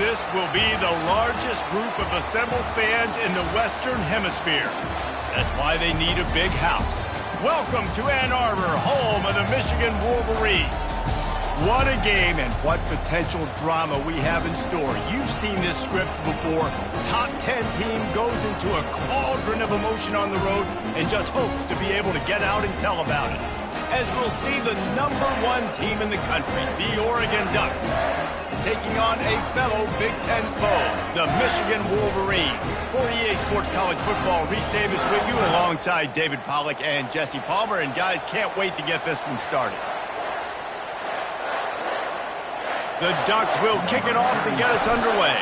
This will be the largest group of assembled fans in the Western Hemisphere. That's why they need a big house. Welcome to Ann Arbor, home of the Michigan Wolverines. What a game and what potential drama we have in store. You've seen this script before. Top 10 team goes into a cauldron of emotion on the road and just hopes to be able to get out and tell about it. As we'll see the #1 team in the country, the Oregon Ducks, taking on a fellow Big Ten foe, the Michigan Wolverines. For EA Sports College Football, Reese Davis with you alongside David Pollack and Jesse Palmer. And guys, can't wait to get this one started. The Ducks will kick it off to get us underway.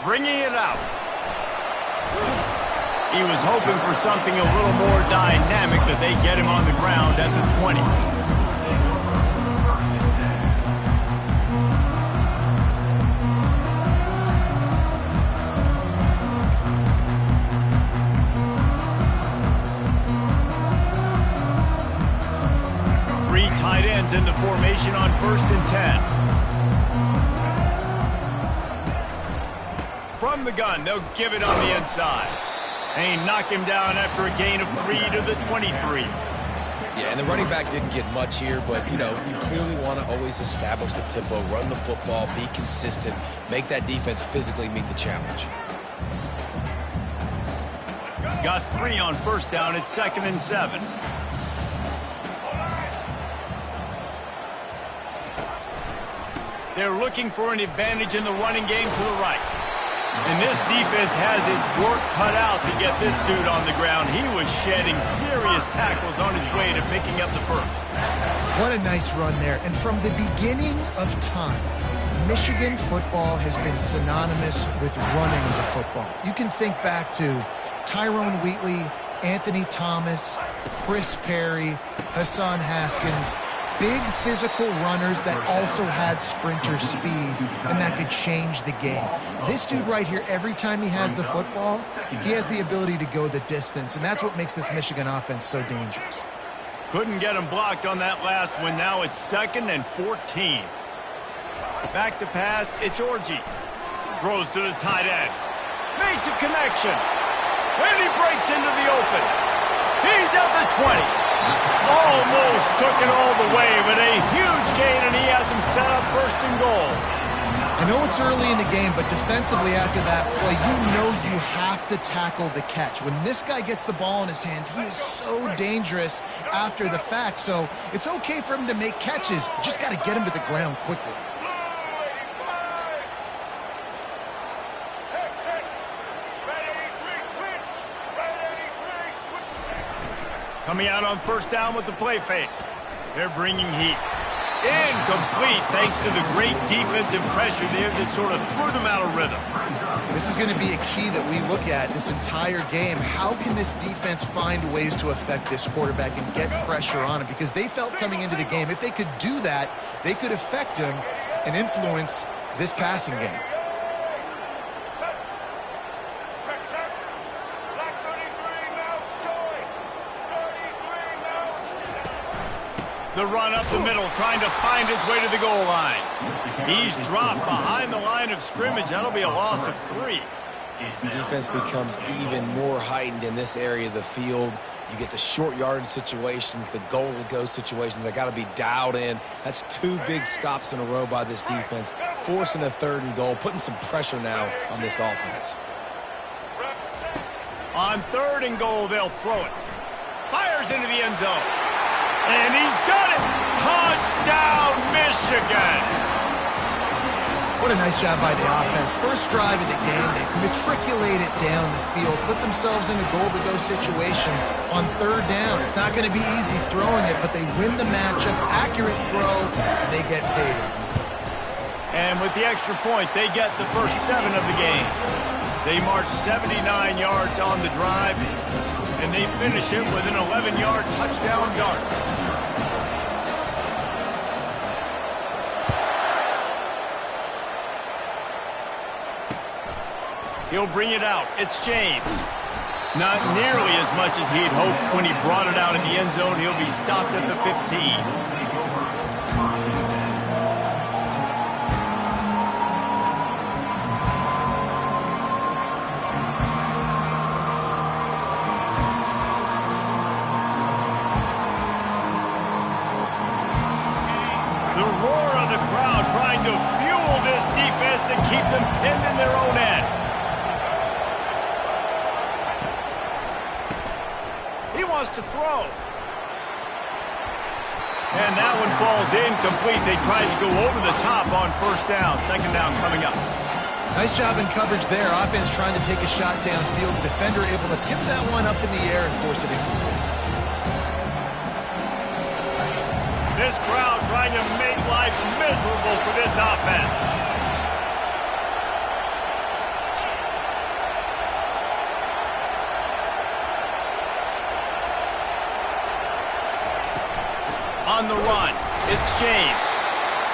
Bringing it out. He was hoping for something a little more dynamic, but they get him on the ground at the 20. Three tight ends in the formation on 1st and 10. From the gun, they'll give it on the inside. They knock him down after a gain of 3 to the 23. Yeah, and the running back didn't get much here, but, you clearly want to always establish the tempo, run the football, be consistent, make that defense physically meet the challenge. Got 3 on 1st down at 2nd and 7. They're looking for an advantage in the running game to the right. And this defense has its work cut out to get this dude on the ground. He was shedding serious tackles on his way to picking up the first. What a nice run there. And from the beginning of time, Michigan football has been synonymous with running the football. You can think back to Tyrone Wheatley, Anthony Thomas, Chris Perry, Hassan Haskins. Big physical runners that also had sprinter speed and that could change the game. This dude right here, every time he has the football, he has the ability to go the distance, and that's what makes this Michigan offense so dangerous. Couldn't get him blocked on that last one. Now it's 2nd and 14. Back to pass, it's Orji. Throws to the tight end. Makes a connection. And he breaks into the open. He's at the 20. Almost took it all the way, but a huge gain, and he has him set up 1st and goal. I know it's early in the game, but defensively after that play, you have to tackle the catch. When this guy gets the ball in his hands, he is so dangerous after the fact. So it's okay for him to make catches. You just got to get him to the ground quickly. Coming out on 1st down with the play fake. They're bringing heat. Incomplete thanks to the great defensive pressure there that sort of threw them out of rhythm. This is going to be a key that we look at this entire game. How can this defense find ways to affect this quarterback and get pressure on him? Because they felt coming into the game, if they could do that, they could affect him and influence this passing game. The run up the middle, trying to find his way to the goal line. He's dropped behind the line of scrimmage. That'll be a loss of 3. Defense becomes even more heightened in this area of the field. You get the short yardage situations, the goal-to-go situations. They got to be dialed in. That's 2 big stops in a row by this defense, forcing a 3rd and goal, putting some pressure now on this offense. On 3rd and goal, they'll throw it. Fires into the end zone. And he's got it! Touchdown, Michigan! What a nice job by the offense. First drive of the game, they matriculate it down the field, put themselves in a goal-to-go situation on 3rd down. It's not going to be easy throwing it, but they win the matchup, accurate throw, and they get paid. And with the extra point, they get the first 7 of the game. They march 79 yards on the drive, and they finish it with an 11-yard touchdown dart. He'll bring it out. It's James. Not nearly as much as he'd hoped when he brought it out in the end zone. He'll be stopped at the 15. To keep them pinned in their own end. He wants to throw. And that one falls incomplete. They tried to go over the top on first down. Second down coming up. Nice job in coverage there. Offense trying to take a shot downfield. The defender able to tip that one up in the air and force it incomplete. This crowd trying to make life miserable for this offense. On the run, it's James.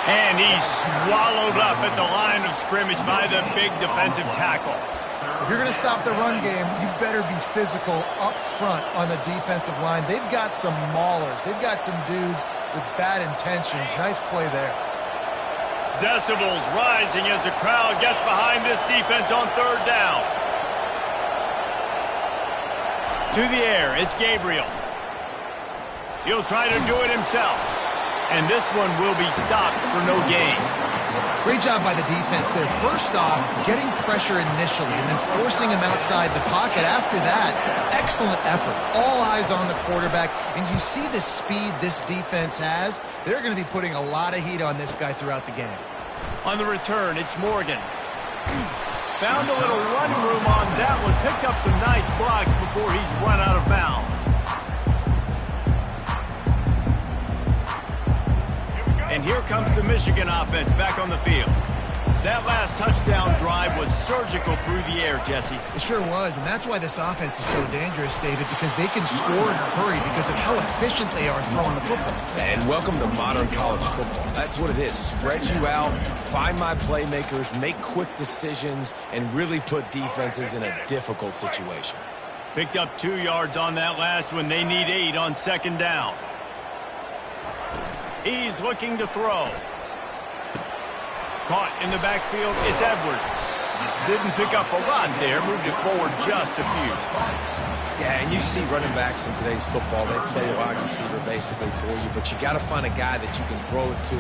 And he's swallowed up at the line of scrimmage by the big defensive tackle. If you're going to stop the run game, you better be physical up front on the defensive line. They've got some maulers. They've got some dudes with bad intentions. Nice play there. Decibels rising as the crowd gets behind this defense on third down. To the air, it's Gabriel. He'll try to do it himself. And this one will be stopped for no gain. Great job by the defense there. First off, getting pressure initially and then forcing him outside the pocket. After that, excellent effort. All eyes on the quarterback. And you see the speed this defense has. They're going to be putting a lot of heat on this guy throughout the game. On the return, it's Morgan. Found a little running room on that one. Picked up some nice blocks before he's run out of bounds. And here comes the Michigan offense back on the field. That last touchdown drive was surgical through the air, Jesse. It sure was, and that's why this offense is so dangerous, David, because they can score in a hurry because of how efficient they are throwing the football. And welcome to modern college football. That's what it is. Spread you out, find my playmakers, make quick decisions, and really put defenses in a difficult situation. Picked up 2 yards on that last one. They need 8 on second down. He's looking to throw. Caught in the backfield, it's Edwards. Didn't pick up a lot there, moved it forward just a few. Yeah, and you see running backs in today's football, they play wide receiver basically for you, but you got to find a guy that you can throw it to,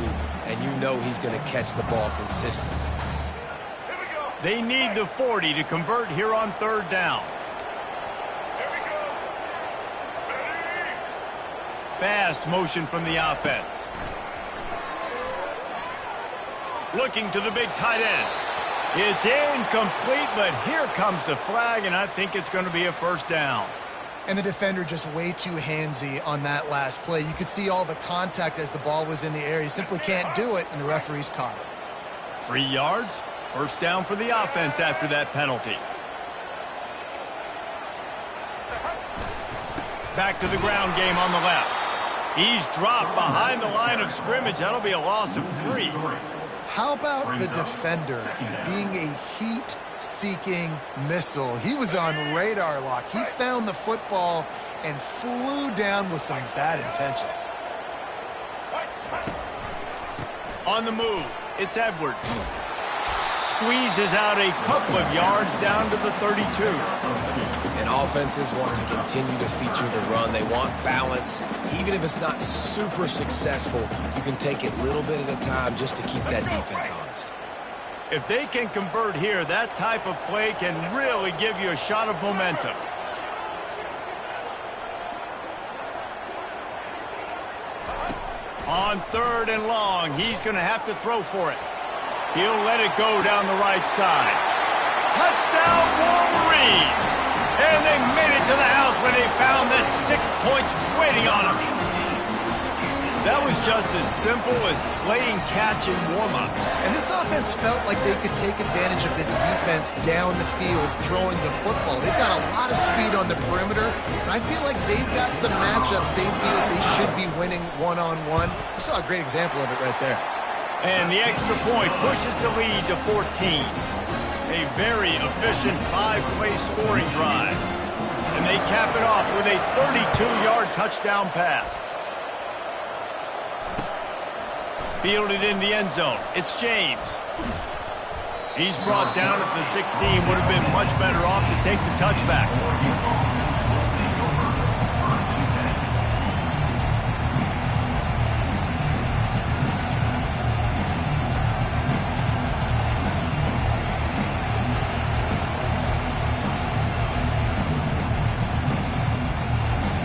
and you know he's going to catch the ball consistently. They need the 40 to convert here on third down. Fast motion from the offense. Looking to the big tight end. It's incomplete, but here comes the flag, and I think it's going to be a first down. And the defender just way too handsy on that last play. You could see all the contact as the ball was in the air. You simply can't do it, and the referee's caught it. 3 yards. First down for the offense after that penalty. Back to the ground game on the left. He's dropped behind the line of scrimmage. That'll be a loss of 3. How about the defender being a heat-seeking missile? He was on radar lock. He found the football and flew down with some bad intentions. On the move, it's Edwards. Squeezes out a couple of yards down to the 32. And offenses want to continue to feature the run. They want balance. Even if it's not super successful, you can take it a little bit at a time just to keep that defense honest. If they can convert here, that type of play can really give you a shot of momentum. On third and long, he's going to have to throw for it. He'll let it go down the right side. Touchdown, Wolverines! And they made it to the house when they found that 6 points waiting on them. That was just as simple as playing catch in warm-ups. And this offense felt like they could take advantage of this defense down the field, throwing the football. They've got a lot of speed on the perimeter, and I feel like they've got some matchups they feel they should be winning one-on-one. We saw a great example of it right there. And the extra point pushes the lead to 14. A very efficient 5-play scoring drive. And they cap it off with a 32-yard touchdown pass. Fielded in the end zone. It's James. He's brought down at the 16. Would have been much better off to take the touchback.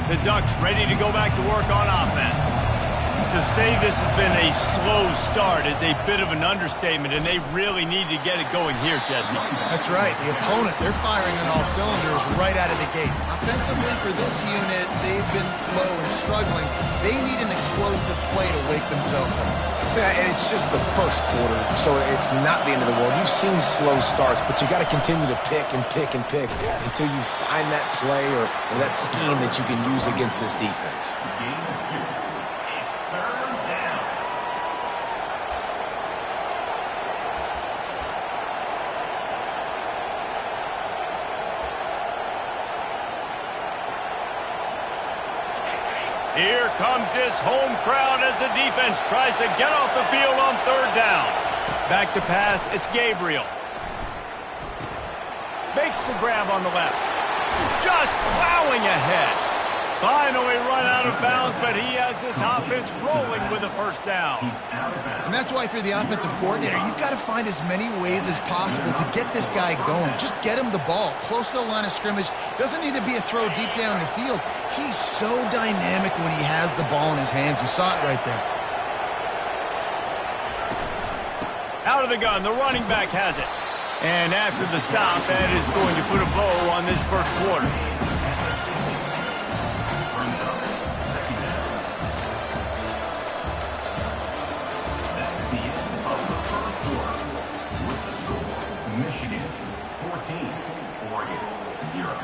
The Ducks ready to go back to work on offense. To say this has been a slow start is a bit of an understatement, and they really need to get it going here, Jesse. That's right. The opponent, they're firing on all cylinders right out of the gate. Offensively, for this unit, they've been slow and struggling. They need an explosive play to wake themselves up. Yeah, and it's just the first quarter, so it's not the end of the world. You've seen slow starts, but you got to continue to pick and pick and pick until you find that play or that scheme that you can use against this defense. Here comes this home crowd as the defense tries to get off the field on third down. Back to pass, it's Gabriel. Makes the grab on the left. Just plowing ahead. Finally run out of bounds, but he has this offense rolling with a first down. And that's why, if you're the offensive coordinator, you've got to find as many ways as possible to get this guy going. Just get him the ball close to the line of scrimmage. Doesn't need to be a throw deep down the field. He's so dynamic when he has the ball in his hands. You saw it right there. Out of the gun, the running back has it. And after the stop, that is going to put a bow on this first quarter. Michigan 14, Oregon 0.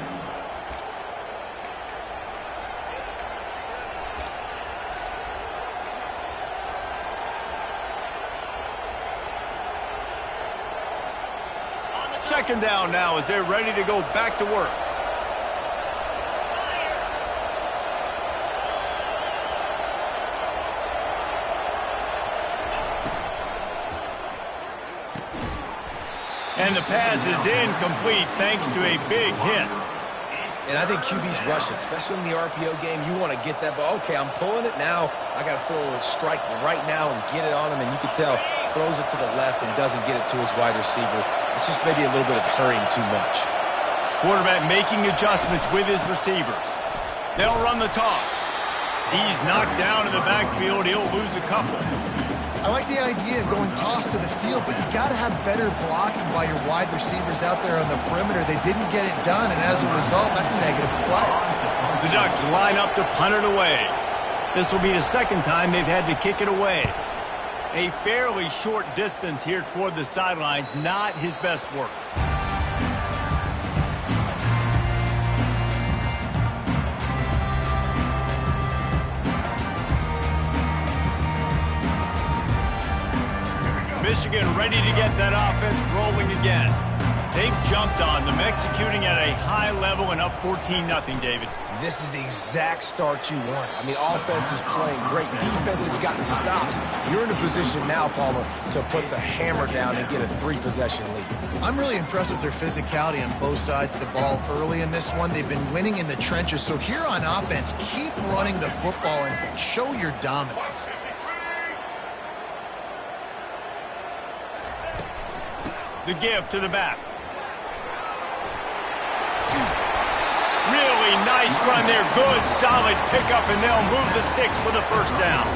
Second down now as they're ready to go back to work. And the pass is incomplete thanks to a big hit. And I think QB's rushing, especially in the RPO game. You want to get that ball. Okay, I'm pulling it now. I got to throw a strike right now and get it on him. And you can tell, throws it to the left and doesn't get it to his wide receiver. It's just maybe a little bit of hurrying too much. Quarterback making adjustments with his receivers. They'll run the toss. He's knocked down in the backfield. He'll lose a couple. I like the idea of going toss to the field, but you got to have better blocking by your wide receivers out there on the perimeter. They didn't get it done, and as a result, that's a negative play. The Ducks line up to punt it away. This will be the second time they've had to kick it away. A fairly short distance here toward the sidelines, not his best work. Michigan ready to get that offense rolling again. They've jumped on them, executing at a high level and up 14-0, David. This is the exact start you want. I mean, offense is playing great. Defense has gotten stops. You're in a position now, Palmer, to put the hammer down and get a 3-possession lead. I'm really impressed with their physicality on both sides of the ball early in this one. They've been winning in the trenches. So here on offense, keep running the football and show your dominance. The give to the back. Really nice run there. Good, solid pickup, and they'll move the sticks with a first down.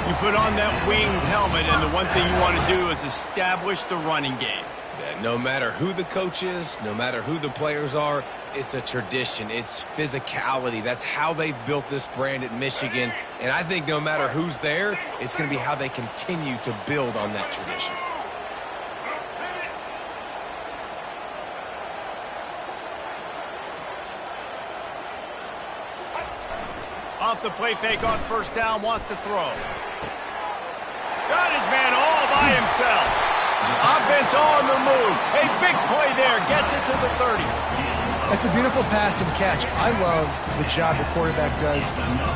You put on that winged helmet, and the one thing you want to do is establish the running game. Yeah, no matter who the coach is, no matter who the players are, it's a tradition. It's physicality. That's how they've built this brand at Michigan. And I think no matter who's there, it's going to be how they continue to build on that tradition. Off the play fake on first down, wants to throw. Got his man all by himself. Offense on the move. A big play there, gets it to the 30. That's a beautiful pass and catch. I love the job the quarterback does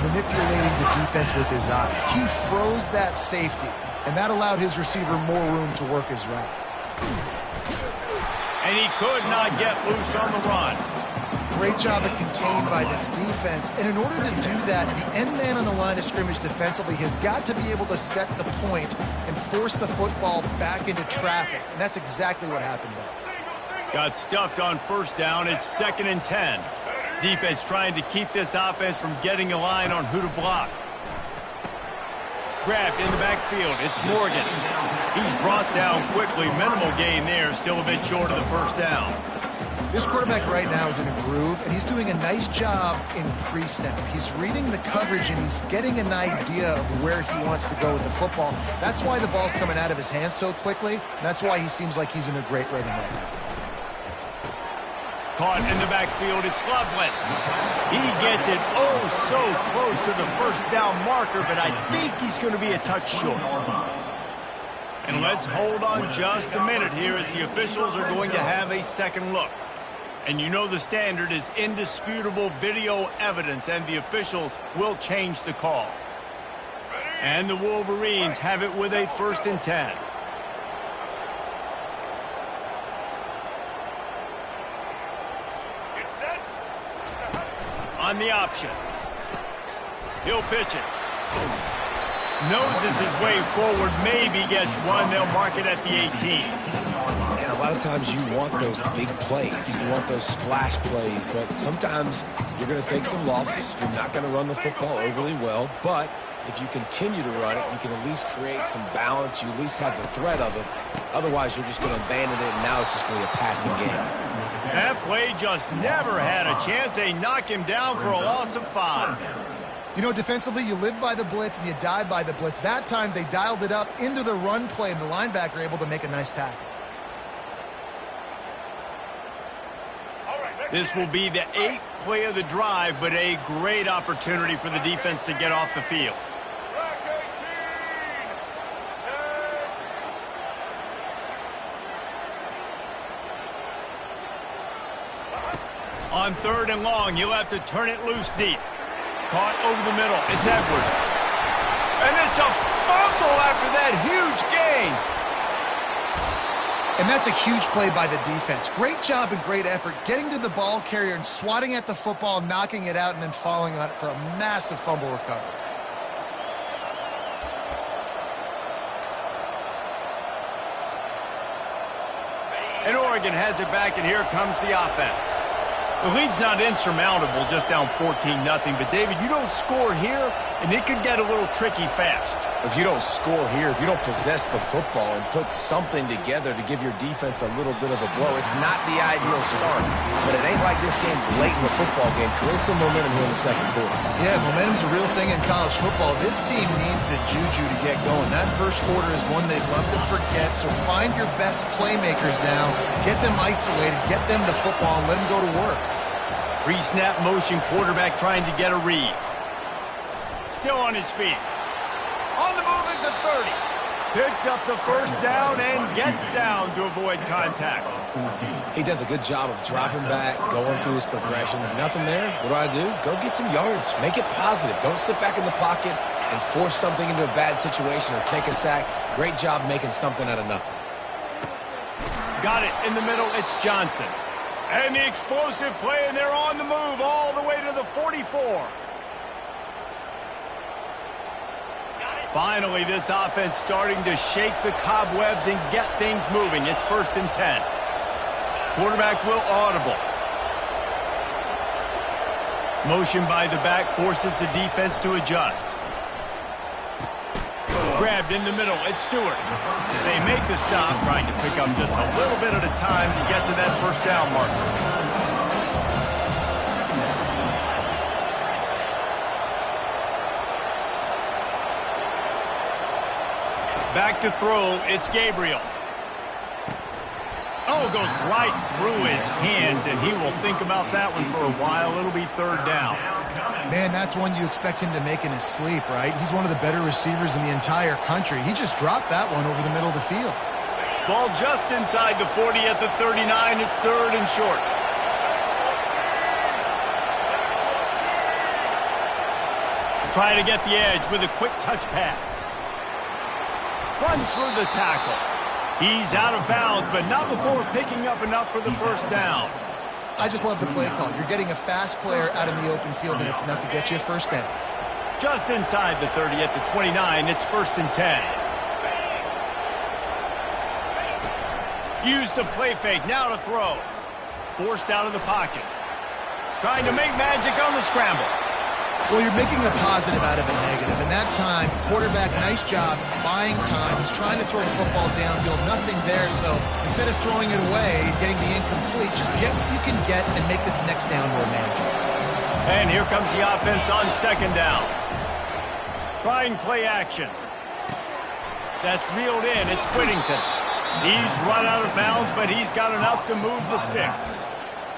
manipulating the defense with his eyes. He froze that safety, and that allowed his receiver more room to work his route. And he could not get loose on the run. Great job of contained by this defense. And in order to do that, the end man on the line of scrimmage defensively has got to be able to set the point and force the football back into traffic. And that's exactly what happened there. Got stuffed on first down. It's 2nd and 10. Defense trying to keep this offense from getting a line on who to block. Grabbed in the backfield. It's Morgan. He's brought down quickly. Minimal gain there. Still a bit short of the first down. This quarterback right now is in a groove, and he's doing a nice job in pre-snap. He's reading the coverage, and he's getting an idea of where he wants to go with the football. That's why the ball's coming out of his hands so quickly, and that's why he seems like he's in a great rhythm right now. Caught in the backfield, it's Loveland. He gets it so close to the first down marker, but I think he's going to be a touch short. And let's hold on just a minute here as the officials are going to have a second look. And you know the standard is indisputable video evidence, and the officials will change the call. And the Wolverines have it with a 1st and 10. On the option. He'll pitch it. Noses his way forward, maybe gets one. They'll mark it at the 18. And a lot of times you want those big plays. You want those splash plays, but sometimes you're going to take some losses. You're not going to run the football overly well, but if you continue to run it, you can at least create some balance. You at least have the threat of it. Otherwise, you're just going to abandon it, and now it's just going to be a passing game. That play just never had a chance. They knock him down for a loss of 5. You know, defensively, you live by the blitz and you die by the blitz. That time, they dialed it up into the run play, and the linebacker able to make a nice tackle. This will be the 8th play of the drive, but a great opportunity for the defense to get off the field. On 3rd and long, he'll have to turn it loose deep. Caught over the middle. It's Edwards. And it's a fumble after that huge gain. And that's a huge play by the defense. Great job and great effort getting to the ball carrier and swatting at the football, knocking it out, and then falling on it for a massive fumble recovery. And Oregon has it back, and here comes the offense. The lead's not insurmountable, just down 14-0. But, David, you don't score here, and it could get a little tricky fast. If you don't score here, if you don't possess the football and put something together to give your defense a little bit of a blow, it's not the ideal start. But it ain't like this game's late in the football game. Create some momentum here in the second quarter. Yeah, momentum's a real thing in college football. This team needs the juju to get going. That first quarter is one they'd love to forget, so find your best playmakers now. Get them isolated, get them the football, and let them go to work. Pre-snap motion, quarterback trying to get a read. Still on his feet. On the move is a 30. Picks up the first down and gets down to avoid contact. He does a good job of dropping back, going through his progressions. Nothing there. What do? Go get some yards. Make it positive. Don't sit back in the pocket and force something into a bad situation or take a sack. Great job making something out of nothing. Got it in the middle. It's Johnson. And the explosive play, and they're on the move all the way to the 44. Finally, this offense starting to shake the cobwebs and get things moving. It's 1st and 10. Quarterback will audible. Motion by the back forces the defense to adjust. Grabbed in the middle. It's Stewart. They make the stop, trying to pick up just a little bit at a time to get to that first down marker. Back to throw. It's Gabriel. Oh, goes right through his hands, and he will think about that one for a while. It'll be 3rd down. Man, that's one you expect him to make in his sleep, right? He's one of the better receivers in the entire country. He just dropped that one over the middle of the field. Ball just inside the 40 at the 39. It's 3rd and short. Trying to get the edge with a quick touch pass. Runs through the tackle. He's out of bounds, but not before picking up enough for the first down. I just love the play call. You're getting a fast player out in the open field, and it's enough to get you a first down. Just inside the 30 at the 29, it's 1st and 10. Use the play fake, now to throw. Forced out of the pocket. Trying to make magic on the scramble. Well, you're making a positive out of a negative. In that time, quarterback, nice job, buying time. He's trying to throw the football downfield, nothing there. So instead of throwing it away and getting the incomplete, just get what you can get and make this next down more manageable. And here comes the offense on 2nd down. Trying play action. That's reeled in. It's Whittington. He's run out of bounds, but he's got enough to move the sticks.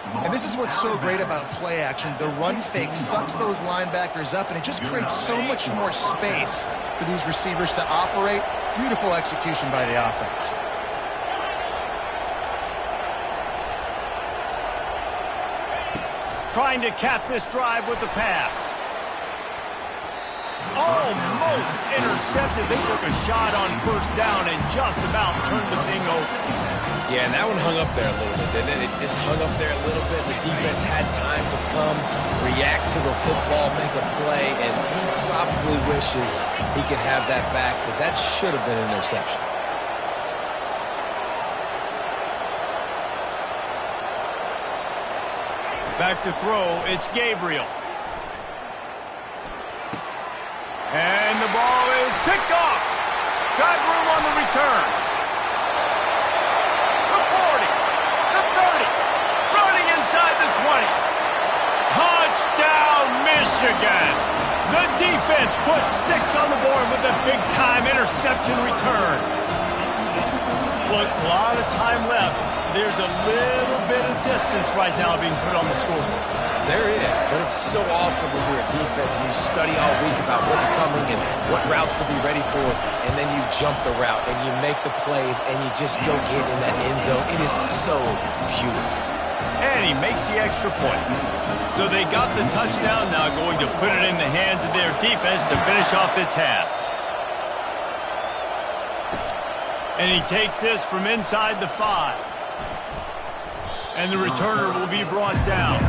And this is what's so great about play action. The run fake sucks those linebackers up, and it just creates so much more space for these receivers to operate. Beautiful execution by the offense. Trying to cap this drive with the pass. Almost intercepted. They took a shot on 1st down and just about turned the thing over. Yeah, and that one hung up there a little bit, didn't it? It just hung up there a little bit. The defense had time to come, react to the football, make a play, and he probably wishes he could have that back because that should have been an interception. Back to throw, it's Gabriel. And the ball is picked off. Got room on the return. The 40, the 30, running inside the 20. Touchdown, Michigan. The defense puts 6 on the board with a big-time interception return. Look, a lot of time left. There's a little bit of distance right now being put on the scoreboard. There is, but it's so awesome when you're a defense and you study all week about what's coming and what routes to be ready for, and then you jump the route and you make the plays and you just go get in that end zone. It is so beautiful. And he makes the extra point. So they got the touchdown, now going to put it in the hands of their defense to finish off this half. And he takes this from inside the 5. And the returner will be brought down.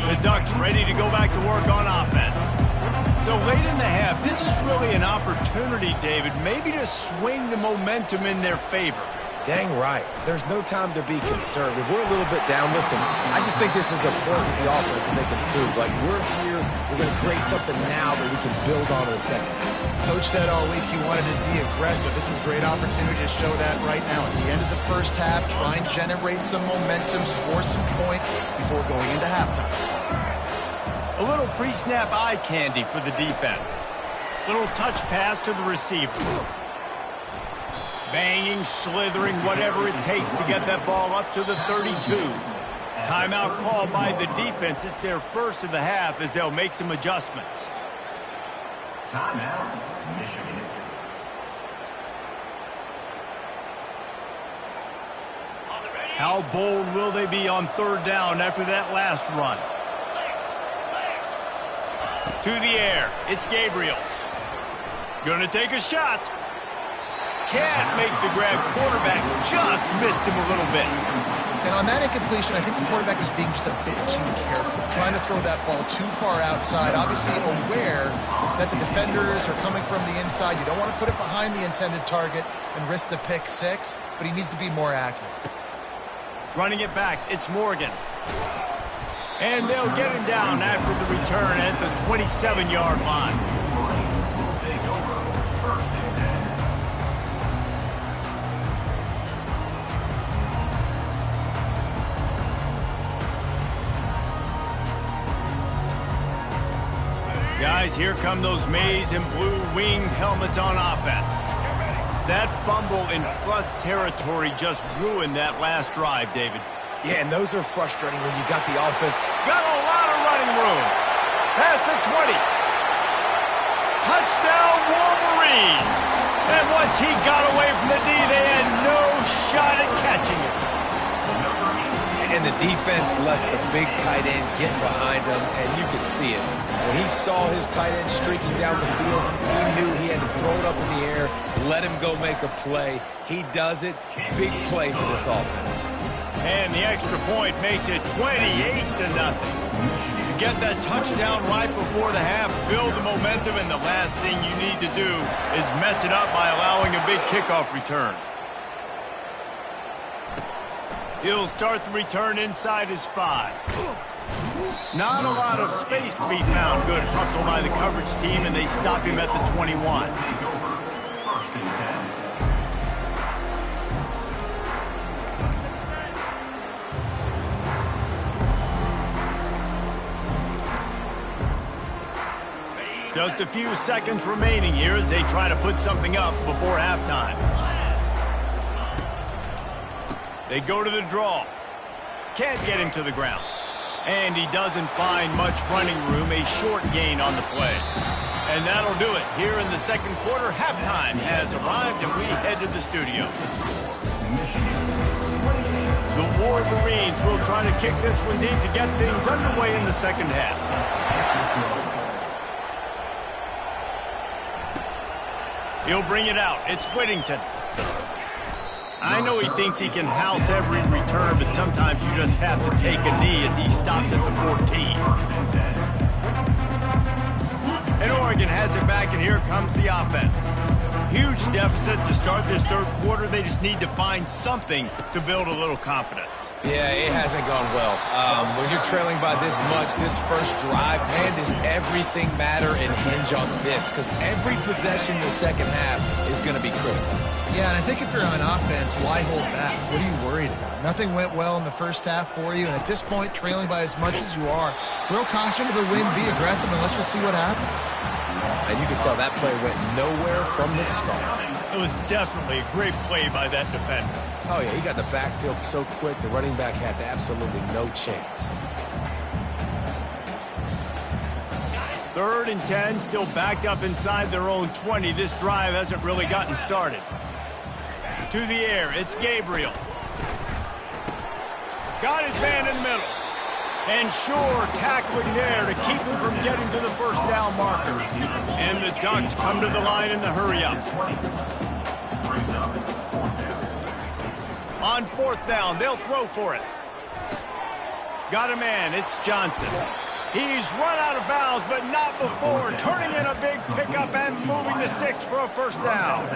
The Ducks ready to go back to work on offense. So late in the half, this is really an opportunity, David, maybe to swing the momentum in their favor. Dang right. There's no time to be conservative. We're a little bit down. Listen, I just think this is a point with the offense and they can prove. Like, we're here, we're going to create something now that we can build on in the second half. Coach said all week he wanted to be aggressive. This is a great opportunity to show that right now. At the end of the first half, try and generate some momentum, score some points before going into halftime. A little pre-snap eye candy for the defense. Little touch pass to the receiver. Banging, slithering, whatever it takes to get that ball up to the 32. Timeout called by the defense. It's their first of the half as they'll make some adjustments. Timeout, Michigan. How bold will they be on 3rd down after that last run? To the air. It's Gabriel. Gonna take a shot. Can't make the grab. Quarterback just missed him a little bit. And on that incompletion, I think the quarterback is being just a bit too careful, trying to throw that ball too far outside, obviously aware that the defenders are coming from the inside. You don't want to put it behind the intended target and risk the pick 6, but he needs to be more accurate. Running it back, it's Morgan. And they'll get him down after the return at the 27-yard line. Guys, here come those maize and blue winged helmets on offense. That fumble in plus territory just ruined that last drive, David. Yeah, and those are frustrating when you got the offense. Got a lot of running room. Past the 20. Touchdown, Wolverines. And once he got away from the D, they had no shot at catching it. And the defense lets the big tight end get behind him, and you can see it. When he saw his tight end streaking down the field, he knew he had to throw it up in the air, let him go make a play. He does it. Big play for this offense. And the extra point makes it 28-0. Get that touchdown right before the half, build the momentum, and the last thing you need to do is mess it up by allowing a big kickoff return. He'll start the return inside his 5. Not a lot of space to be found. Good hustle by the coverage team, and they stop him at the 21. First and 10. Just a few seconds remaining here as they try to put something up before halftime. They go to the draw. Can't get him to the ground. And he doesn't find much running room, a short gain on the play. And that'll do it. Here in the second quarter, halftime has arrived, and we head to the studio. The Wolverines will try to kick this one deep to get things underway in the second half. He'll bring it out. It's Whittington. I know he thinks he can house every return, but sometimes you just have to take a knee as he stopped at the 14. And Oregon has it back, and here comes the offense. Huge deficit to start this third quarter. They just need to find something to build a little confidence. Yeah, it hasn't gone well. When you're trailing by this much, this first drive, man, does everything matter and hinge on this? Because every possession in the second half is going to be critical. Yeah, and I think if you're on offense, why hold back? What are you worried about? Nothing went well in the first half for you, and at this point, trailing by as much as you are, throw caution to the wind, be aggressive, and let's just see what happens. And you can tell that play went nowhere from the start. It was definitely a great play by that defender. Oh, yeah, he got the backfield so quick, the running back had absolutely no chance. 3rd and 10, still backed up inside their own 20. This drive hasn't really gotten started. To the air, it's Gabriel. Got his man in the middle. And Shore tackling there to keep him from getting to the first down marker. And the Ducks come to the line in the hurry-up. On 4th down, they'll throw for it. Got a man, it's Johnson. He's run out of bounds, but not before turning in a big pickup and moving the sticks for a first down.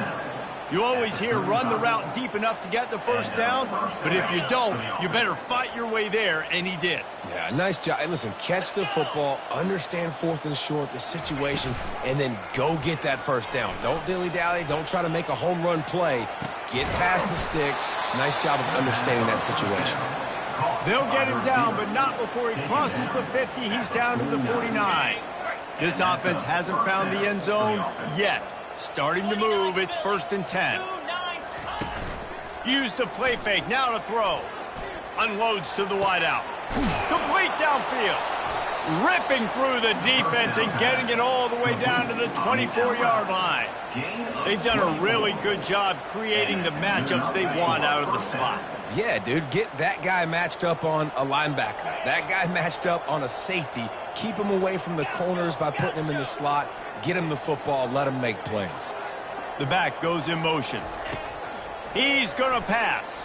You always hear run the route deep enough to get the first down, but if you don't, you better fight your way there, and he did. Yeah, nice job. Hey, listen, catch the football, understand 4th and short, the situation, and then go get that first down. Don't dilly-dally. Don't try to make a home run play. Get past the sticks. Nice job of understanding that situation. They'll get him down, but not before he crosses the 50. He's down to the 49. This offense hasn't found the end zone yet. Starting to move, it's 1st and 10. Use the play fake, now to throw. Unloads to the wideout. Complete downfield. Ripping through the defense and getting it all the way down to the 24-yard line. They've done a really good job creating the matchups they want out of the slot. Yeah, dude, get that guy matched up on a linebacker. That guy matched up on a safety. Keep him away from the corners by putting him in the slot. Get him the football, let him make plays. The back goes in motion. He's going to pass.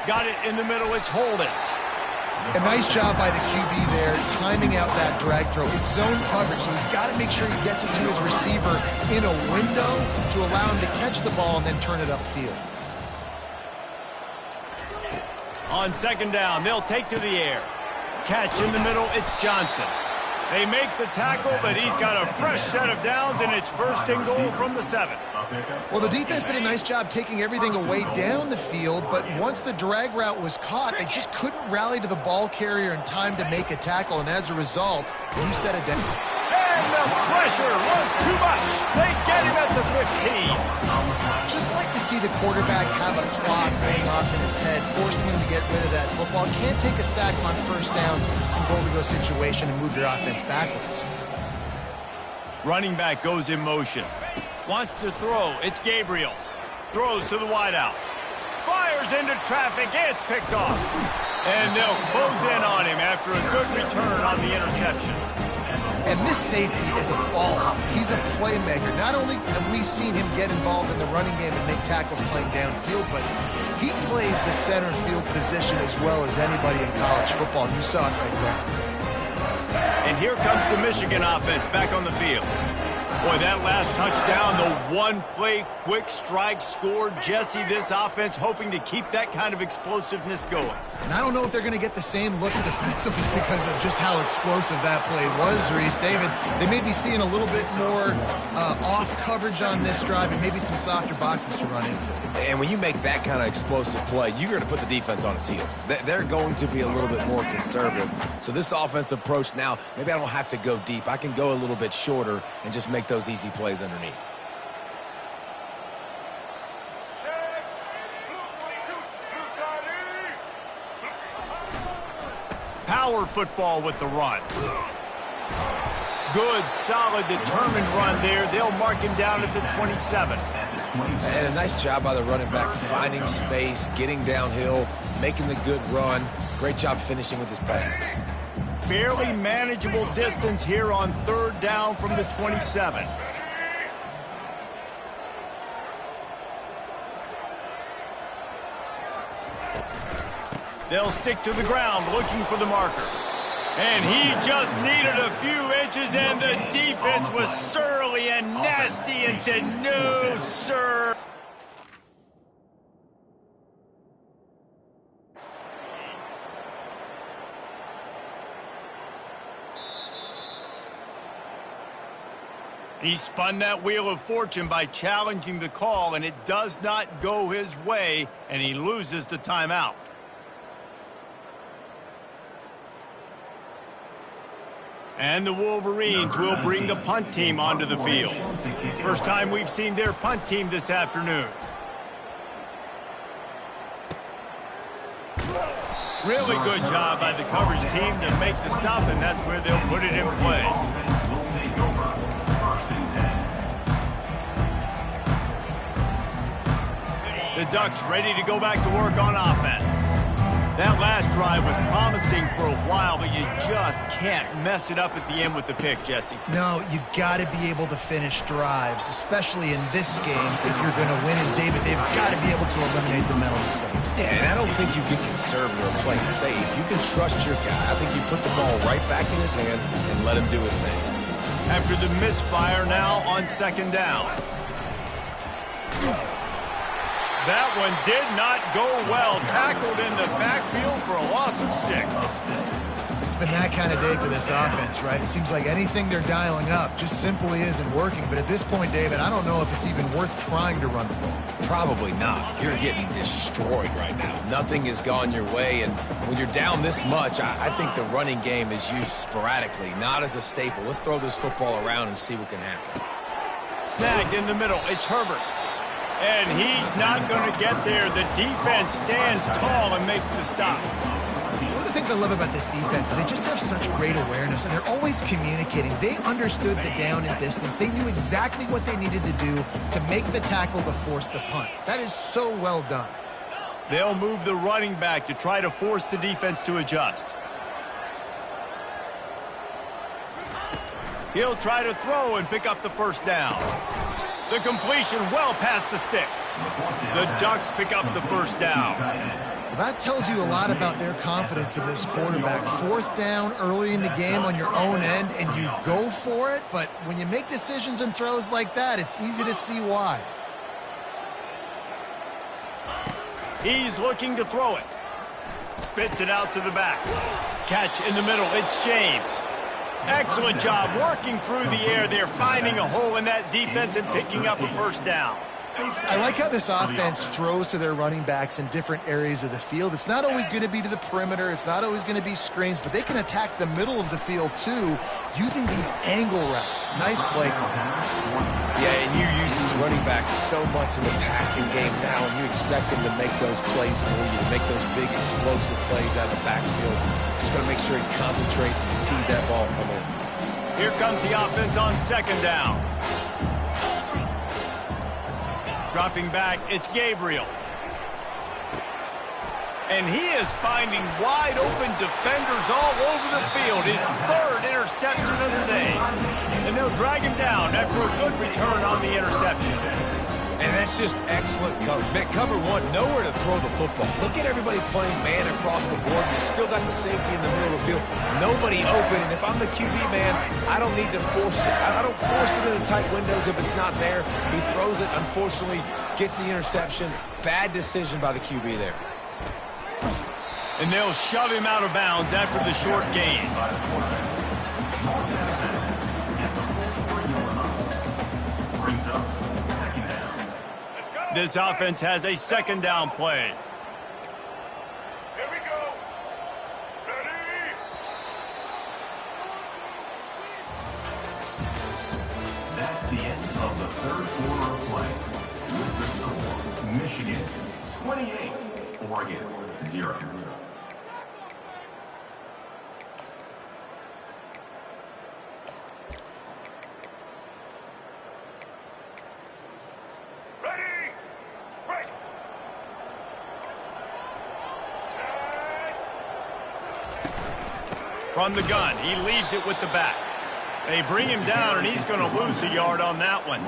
Got it in the middle, it's Holden. A nice job by the QB there, timing out that drag throw. It's zone coverage, so he's got to make sure he gets it to his receiver in a window to allow him to catch the ball and then turn it upfield. On 2nd down, they'll take to the air. Catch in the middle, it's Johnson. They make the tackle, but he's got a fresh set of downs, and it's 1st and goal from the 7. Well, the defense did a nice job taking everything away down the field, but once the drag route was caught, they just couldn't rally to the ball carrier in time to make a tackle, and as a result, you set it down. And the pressure was too much. They get him at the 15. Just like to see the quarterback have a clock going off in his head, forcing him to get rid of that football. Can't take a sack on 1st down and goal-to-go situation and move your offense backwards. Running back goes in motion. Wants to throw. It's Gabriel. Throws to the wideout. fires into traffic. It's picked off. And they'll close in on him after a good return on the interception. And this safety is a ball hawk. He's a playmaker. Not only have we seen him get involved in the running game and make tackles playing downfield, but he plays the center field position as well as anybody in college football. You saw it right there. And here comes the Michigan offense back on the field. Boy, that last touchdown, the one-play quick strike scored. Jesse, this offense hoping to keep that kind of explosiveness going. And I don't know if they're going to get the same looks defensively because of just how explosive that play was, Reese. David, they may be seeing a little bit more off coverage on this drive and maybe some softer boxes to run into. And when you make that kind of explosive play, you're going to put the defense on its heels. They're going to be a little bit more conservative. So this offensive approach now, maybe I don't have to go deep. I can go a little bit shorter and just make those easy plays underneath. Power football with the run. Good, solid, determined run there. They'll mark him down at the 27. And a nice job by the running back, finding space, getting downhill, making the good run. Great job finishing with his pads. Fairly manageable distance here on third down from the 27. They'll stick to the ground looking for the marker. And he just needed a few inches, and the defense was surly and nasty and said, no, sir. He spun that wheel of fortune by challenging the call, and it does not go his way, and he loses the timeout. And the Wolverines will bring the punt team onto the field. First time we've seen their punt team this afternoon. Really good job by the coverage team to make the stop, and that's where they'll put it in play. The Ducks ready to go back to work on offense. That last drive was promising for a while, but you just can't mess it up at the end with the pick, Jesse. No, you got to be able to finish drives, especially in this game if you're going to win. And David, they've got to be able to eliminate the mental mistakes. Yeah, and I don't think you get conservative or play it safe. You can trust your guy. I think you put the ball right back in his hands and let him do his thing. After the misfire now on second down. That one did not go well. Tackled in the backfield for a loss of 6. It's been that kind of day for this offense, right? It seems like anything they're dialing up just simply isn't working. But at this point, David, I don't know if it's even worth trying to run the ball. Probably not. You're getting destroyed right now. Nothing has gone your way, and when you're down this much, I think the running game is used sporadically, not as a staple. Let's throw this football around and see what can happen. Snagged in the middle. It's Herbert. And he's not going to get there. The defense stands tall and makes the stop. One of the things I love about this defense is they just have such great awareness, and they're always communicating. They understood the down and distance. They knew exactly what they needed to do to make the tackle to force the punt. That is so well done. They'll move the running back to try to force the defense to adjust. He'll try to throw and pick up the first down. The completion well past the sticks. The Ducks pick up the first down. Well, that tells you a lot about their confidence in this quarterback. Fourth down early in the game on your own end, and you go for it. But when you make decisions and throws like that, it's easy to see why. He's looking to throw it. Spits it out to the back. Catch in the middle. It's James. Excellent job working through the air there, finding a hole in that defense and picking up a first down. I like how this offense throws to their running backs in different areas of the field. It's not always going to be to the perimeter. It's not always going to be screens, but they can attack the middle of the field, too, using these angle routes. Nice play call. Yeah, and you use these running backs so much in the passing game now, and you expect them to make those plays for you, to make those big explosive plays out of the backfield. Just got to make sure he concentrates and see that ball come in. Here comes the offense on second down. Dropping back, it's Gabriel. And he is finding wide open defenders all over the field. His third interception of the day. And they'll drag him down after a good return on the interception. And that's just excellent coverage. Man, cover one, nowhere to throw the football. Look at everybody playing man across the board. You still got the safety in the middle of the field. Nobody open. And if I'm the QB, man, I don't need to force it. I don't force it in the tight windows if it's not there. He throws it, unfortunately, gets the interception. Bad decision by the QB there. And they'll shove him out of bounds after the short gain. This offense has a second down play. Here we go. Ready? That's the end of the third quarter of play. With the score, Michigan 28, Oregon 0. Ready? Break. From the gun, he leaves it with the back. They bring him down, and he's going to lose a yard on that one.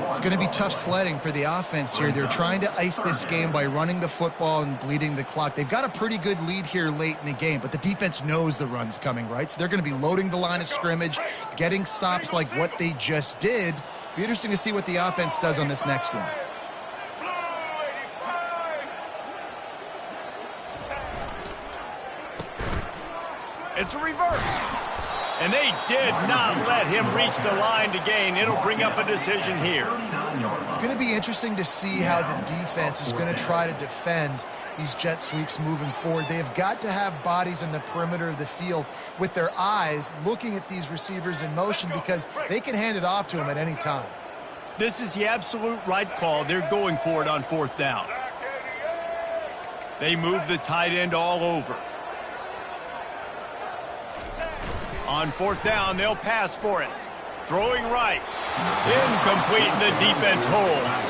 It's going to be tough sledding for the offense here. They're trying to ice this game by running the football and bleeding the clock. They've got a pretty good lead here late in the game, but the defense knows the run's coming, right? So they're going to be loading the line of scrimmage, getting stops like what they just did. Be interesting to see what the offense does on this next one. Blue 85. It's a reverse. And they did not let him reach the line to gain. It'll bring up a decision here. It's going to be interesting to see how the defense is going to try to defend these jet sweeps moving forward. They have got to have bodies in the perimeter of the field with their eyes looking at these receivers in motion because they can hand it off to them at any time. This is the absolute right call. They're going for it on fourth down. They move the tight end all over. On fourth down, they'll pass for it. Throwing right. Incomplete, and the defense holds.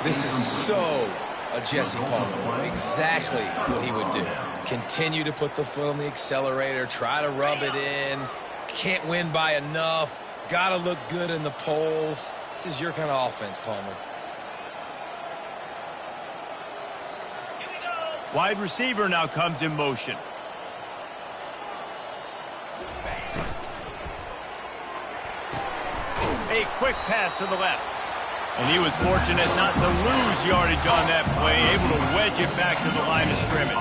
This is so a Jesse Palmer. Exactly what he would do. Continue to put the foot on the accelerator, try to rub it in. Can't win by enough. Got to look good in the polls. This is your kind of offense, Palmer. Wide receiver now comes in motion. A quick pass to the left. And he was fortunate not to lose yardage on that play, able to wedge it back to the line of scrimmage.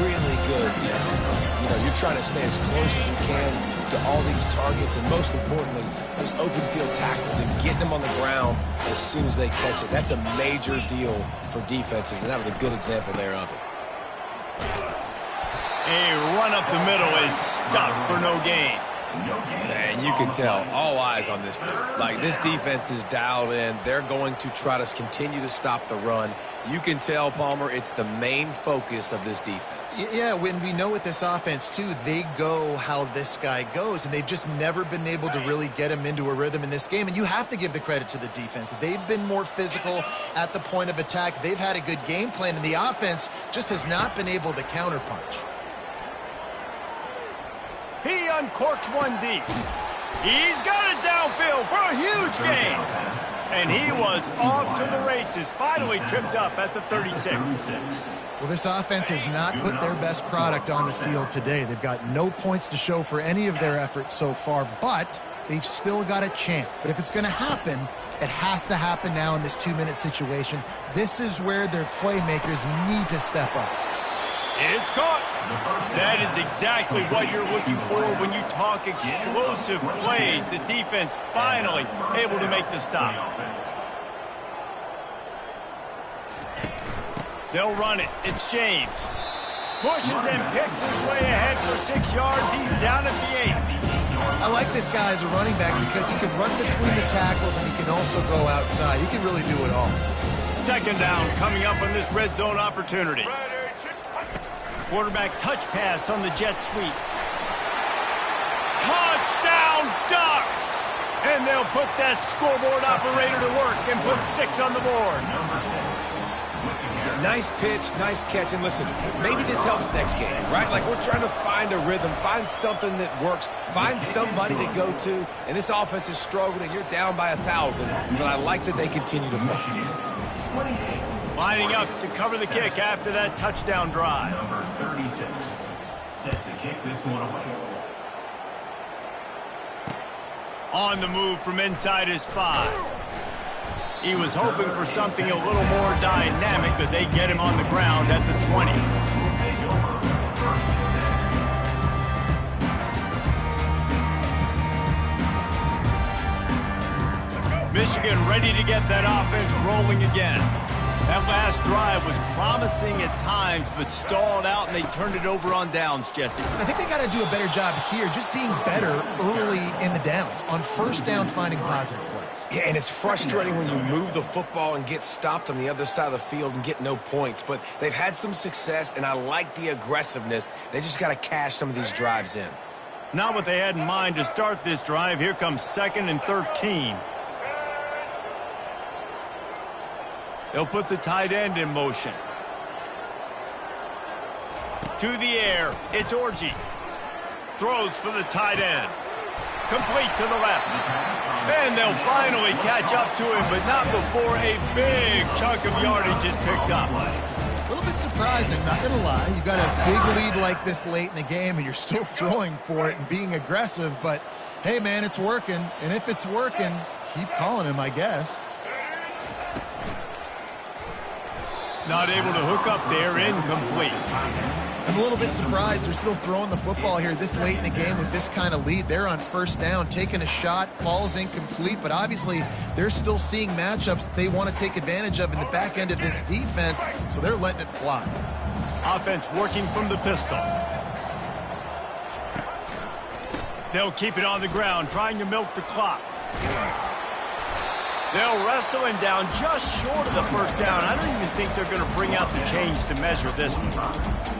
Really good defense. You know, you're trying to stay as close as you can to all these targets, and most importantly, those open field tackles and getting them on the ground as soon as they catch it. That's a major deal for defenses, and that was a good example there of it. A run up the middle is stopped for no gain. Man, you can tell, all eyes on this team. Like, this defense is dialed in. They're going to try to continue to stop the run. You can tell, Palmer, it's the main focus of this defense. Yeah, when we know with this offense, too, they go how this guy goes, and they've just never been able to really get him into a rhythm in this game. And you have to give the credit to the defense. They've been more physical at the point of attack. They've had a good game plan, and the offense just has not been able to counterpunch. He uncorks one deep. He's got it downfield for a huge gain. And he was off to the races, finally tripped up at the 36. Well, this offense has not put their best product on the field today. They've got no points to show for any of their efforts so far, but they've still got a chance. But if it's going to happen, it has to happen now in this 2-minute situation. This is where their playmakers need to step up. It's caught. That is exactly what you're looking for when you talk explosive plays. The defense finally able to make the stop. They'll run it. It's James. Pushes and picks his way ahead for 6 yards. He's down at the 8. I like this guy as a running back because he can run between the tackles and he can also go outside. He can really do it all. Second down coming up on this red zone opportunity. Quarterback touch pass on the jet sweep. Touchdown Ducks! And they'll put that scoreboard operator to work and put 6 on the board. Nice pitch, nice catch. And listen, maybe this helps next game, right? Like we're trying to find a rhythm, find something that works, find somebody to go to. And this offense is struggling. You're down by 1,000, but I like that they continue to fight. Lining up to cover the kick after that touchdown drive. Number 36 set to kick this one away. On the move from inside his 5. He was hoping for something a little more dynamic, but they get him on the ground at the 20. Michigan ready to get that offense rolling again. That last drive was promising at times, but stalled out, and they turned it over on downs, Jesse. I think they got to do a better job here, just being better early in the downs. On first down, finding positive plays. Yeah, and it's frustrating when you move the football and get stopped on the other side of the field and get no points. But they've had some success, and I like the aggressiveness. They just got to cash some of these drives in. Not what they had in mind to start this drive. Here comes 2nd and 13. They'll put the tight end in motion. To the air, it's Orji. Throws for the tight end. Complete to the left. And they'll finally catch up to him, but not before a big chunk of yardage is picked up. A little bit surprising, not going to lie. You got a big lead like this late in the game, and you're still throwing for it and being aggressive. But, hey, man, it's working. And if it's working, keep calling him, I guess. Not able to hook up there, incomplete. I'm a little bit surprised they're still throwing the football here this late in the game with this kind of lead. They're on first down, taking a shot, falls incomplete, but obviously they're still seeing matchups that they want to take advantage of in the back end of this defense, so they're letting it fly. Offense working from the pistol. They'll keep it on the ground, trying to milk the clock. They'll wrestle him down just short of the first down. I don't even think they're going to bring out the chains to measure this one.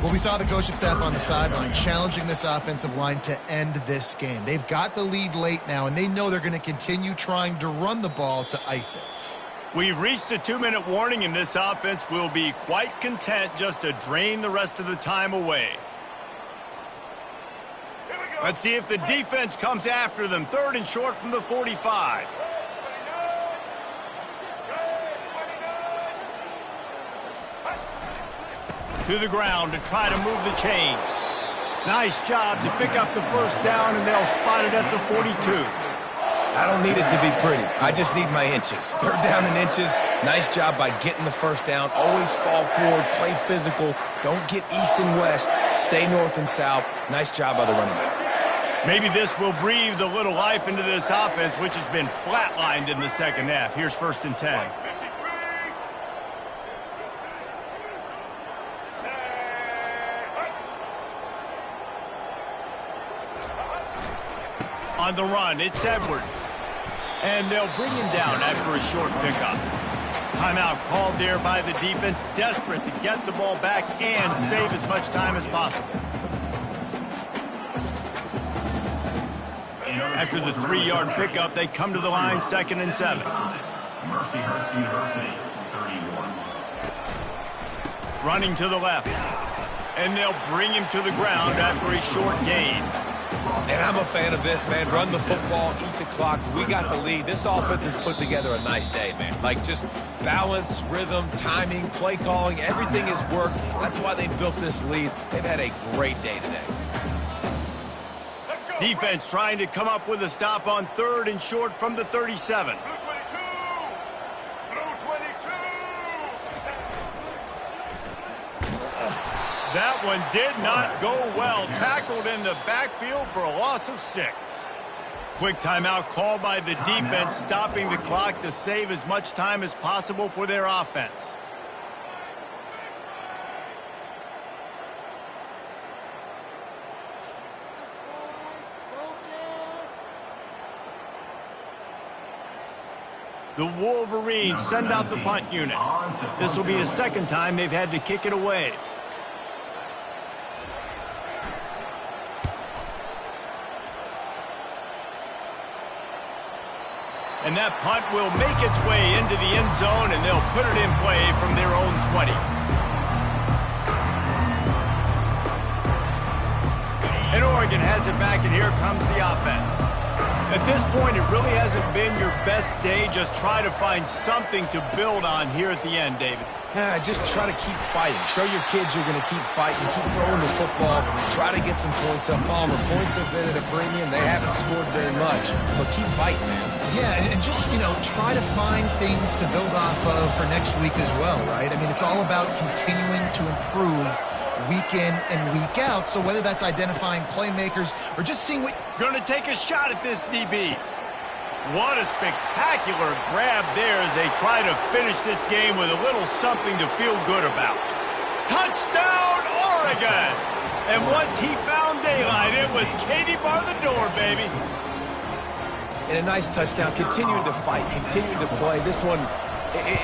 Well, we saw the coaching staff on the sideline challenging this offensive line to end this game. They've got the lead late now, and they know they're going to continue trying to run the ball to ice it. We've reached the 2-minute warning, and this offense will be quite content just to drain the rest of the time away. Let's see if the defense comes after them. 3rd and short from the 45. To the ground to try to move the chains. Nice job to pick up the first down, and they'll spot it at the 42. I don't need it to be pretty. I just need my inches. 3rd down and inches. Nice job by getting the first down. Always fall forward, play physical. Don't get east and west. Stay north and south. Nice job by the running back. Maybe this will breathe a little life into this offense, which has been flatlined in the second half. Here's 1st and 10. On the run, it's Edwards. And they'll bring him down after a short pickup. Timeout called there by the defense, desperate to get the ball back and save as much time as possible. After the 3-yard pickup, they come to the line, 2nd and 7. Mercyhurst University, 31. Running to the left. And they'll bring him to the ground after a short gain. And I'm a fan of this, man. Run the football, eat the clock. We got the lead. This offense has put together a nice day, man. Like just balance, rhythm, timing, play calling, everything has worked. That's why they built this lead. They've had a great day today. Defense trying to come up with a stop on 3rd and short from the 37. Blue 22! Blue 22! That one did not go well. Tackled in the backfield for a loss of 6. Quick timeout called by the defense, stopping the clock to save as much time as possible for their offense. The Wolverines send out the punt unit. This will be the 2nd time they've had to kick it away. And that punt will make its way into the end zone, and they'll put it in play from their own 20. And Oregon has it back, and here comes the offense. At this point, it really hasn't been your best day. Just try to find something to build on here at the end, David. Yeah, just try to keep fighting. Show your kids you're going to keep fighting. Keep throwing the football. Try to get some points up. Palmer, points have been at a premium. They haven't scored very much, but keep fighting, man. Yeah, and just, try to find things to build off of for next week as well, right? I mean, it's all about continuing to improve week in and week out. So whether that's identifying playmakers or just seeing what... Going to take a shot at this DB. What a spectacular grab there as they try to finish this game with a little something to feel good about. Touchdown, Oregon! And once he found daylight, it was Katie bar the door, baby. And a nice touchdown, continuing to fight, continuing to play. This one,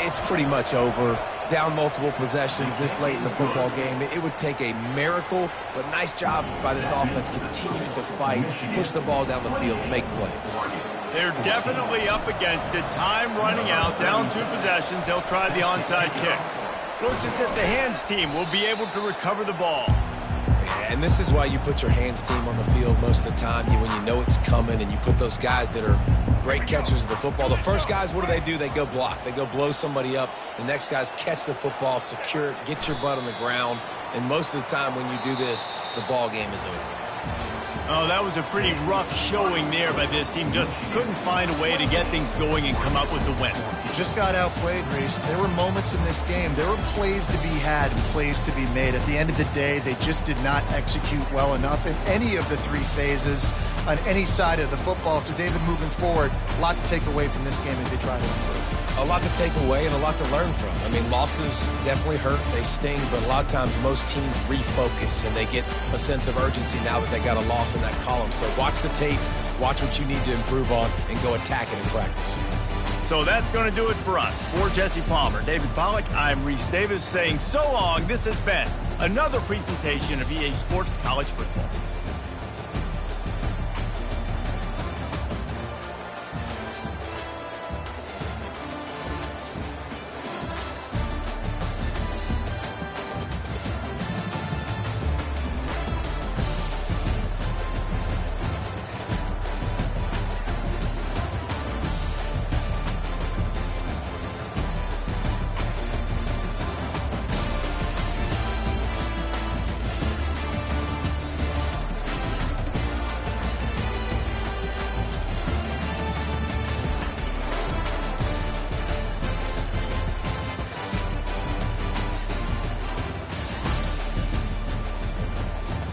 it's pretty much over. Down multiple possessions this late in the football game. It would take a miracle, but nice job by this offense continuing to fight, push the ball down the field, make plays. They're definitely up against it. Time running out, down 2 possessions. They'll try the onside kick. Looks as if the hands team will be able to recover the ball. And this is why you put your hands team on the field most of the time, when you know it's coming, and you put those guys that are great catchers of the football. The first guys, what do? They go block. They go blow somebody up. The next guys catch the football, secure it, get your butt on the ground. And most of the time when you do this, the ball game is over. Oh, that was a pretty rough showing there by this team. Just couldn't find a way to get things going and come up with the win. You just got outplayed, Reese. There were moments in this game. There were plays to be had and plays to be made. At the end of the day, they just did not execute well enough in any of the 3 phases on any side of the football. So, David, moving forward, a lot to take away from this game as they try to improve. A lot to take away and a lot to learn from. I mean, losses definitely hurt. They sting, but a lot of times most teams refocus and they get a sense of urgency now that they got a loss in that column. So watch the tape, watch what you need to improve on, and go attack it in practice. So that's going to do it for us. For Jesse Palmer, David Pollack, I'm Reese Davis saying so long. This has been another presentation of EA Sports College Football.